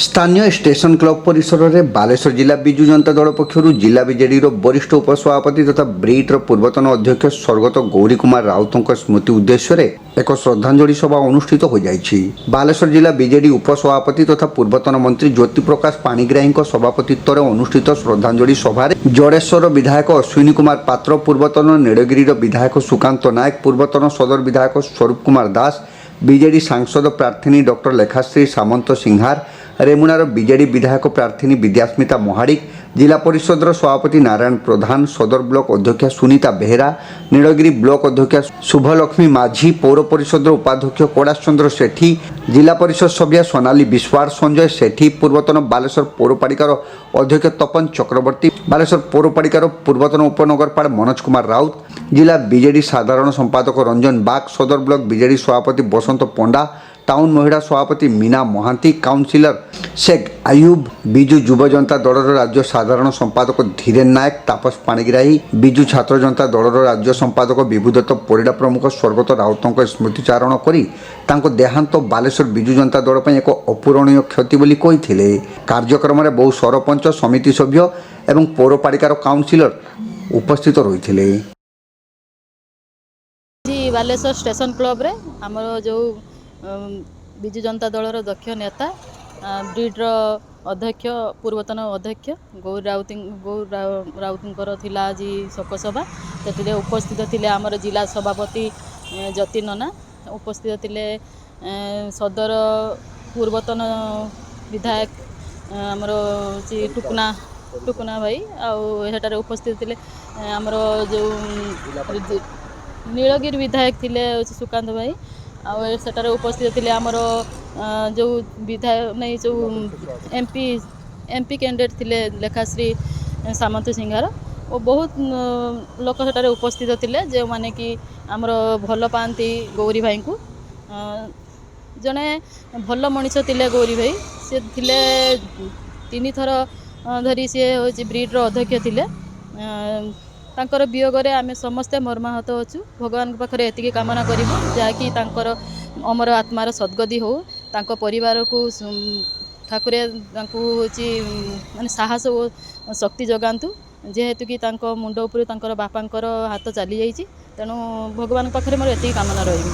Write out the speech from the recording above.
स्थानीय station club परिसर में बालेश्वर जिला विजु जनता दल पक्षर जिला बीजेडी वरिष्ठ उपसभापति तथा ब्रिट्र पूर्वतन अध्यक्ष स्वर्गत गौरी कुमार राउत स्मृति उद्देश्य एक श्रद्धांजलि सभा अनुष्ठित हो जाइछि। बालेश्वर जिला बीजेडी उपसभापति तथा पूर्वतन मंत्री ज्योति प्रकाश पाणिग्राही सभापतित्व में अनुष्ठित श्रद्धांजलि सभा जड़ेश्वर विधायक अश्विनी कुमार पात्र, पूर्वतन नीलगिरी विधायक सुकांत नायक, पूर्वतन सदर विधायक स्वरूप कुमार दास, बीजेडी सांसद प्रार्थी डॉक्टर लेखाश्री सामंत सिंहार, रेमुणार बीजेडी विधायक प्रार्थी विद्यास्मिता महाडिक, जिला परिषद सभापति नारायण प्रधान, सदर ब्लॉक अध्यक्ष सुनीता बेहेरा, नीलगिरी ब्लॉक अध्यक्ष शुभलक्ष्मी माझी, पौर परिषद उपाध्यक्ष कैलाश चंद्र सेठी, जिला परिषद सभ्य सोनाली विश्वास, संजय सेठी, पूर्वतन बालेश्वर पौरपालिकार अध्यक्ष तपन चक्रवर्ती, बालेश्वर पौरपालिकार पूर्वतन उपनगरपाल मनोज कुमार राउत, जिला बीजेडी साधारण संपादक रंजन बाग, सदर ब्लॉक बीजेडी सभापति बसंत पंडा, टाउन महिला सभापति मीना महांती, काउंसिलर शेख आयुब, बिजु युव जनता दल राज्य साधारण संपादक धीरेन नायक, तापस पाणिग्राही, बिजु छात्र जनता दल राज्य संपादक विभुदत्त परिडा प्रमुख स्वर्गत राउत स्मृतिचारण करी देहांत बालेश्वर बिजु जनता दल पर एक अपूरणीय क्षति बोली कहिथिले। कार्यक्रम में बहु सरपंच, समिति सभ्य एवं पौरपालिकार काउंसिलर उपस्थित रही। बालेश्वर स्टेशन क्लब रे हमर जो बिजु जनता दलर दक्ष नेता ब्रिड्र अध्यक्ष पूर्वतन अध्यक्ष गौर राउतर थिला आज शोकसभा से उपस्थित थिले आमर जिला सभापति जति नना, उपस्थित थिले सदर पूर्वतन विधायक आमर टुकुना भाई आउटार उपस्थित थिले आमर जो नीलगिरी विधायक थिले सुकांत भाई आउटार उपस्थित थिले आमर जो विधायक नहीं जो एमपी कैंडिडेट थिले लेखाश्री सामंत सिंहार और बहुत लोक सेठारे उपस्थित थिले जो माने कि आमर भल पाती गौरी भाई को जड़े भल मनीष थिले गौरी भाई से थिले 3 थर धरी सी हूँ ब्रिड्र अध्यक्ष थिले तांकर वियोगरे आमे समस्ते मर्माहत अच्छु। भगवान पाखरे एतिकी कामना करिबु जहाँकि तांकर अमर आत्मार सद्गति हो, तांको परिवार को ठाकुरे माने साहस और शक्ति जगांतु जेहेतु कि तांको मुंड उपर तांकर बापांकर हाथ चली जाइछि, तेणु भगवान पाखरे मोर एतिकी कामना रही।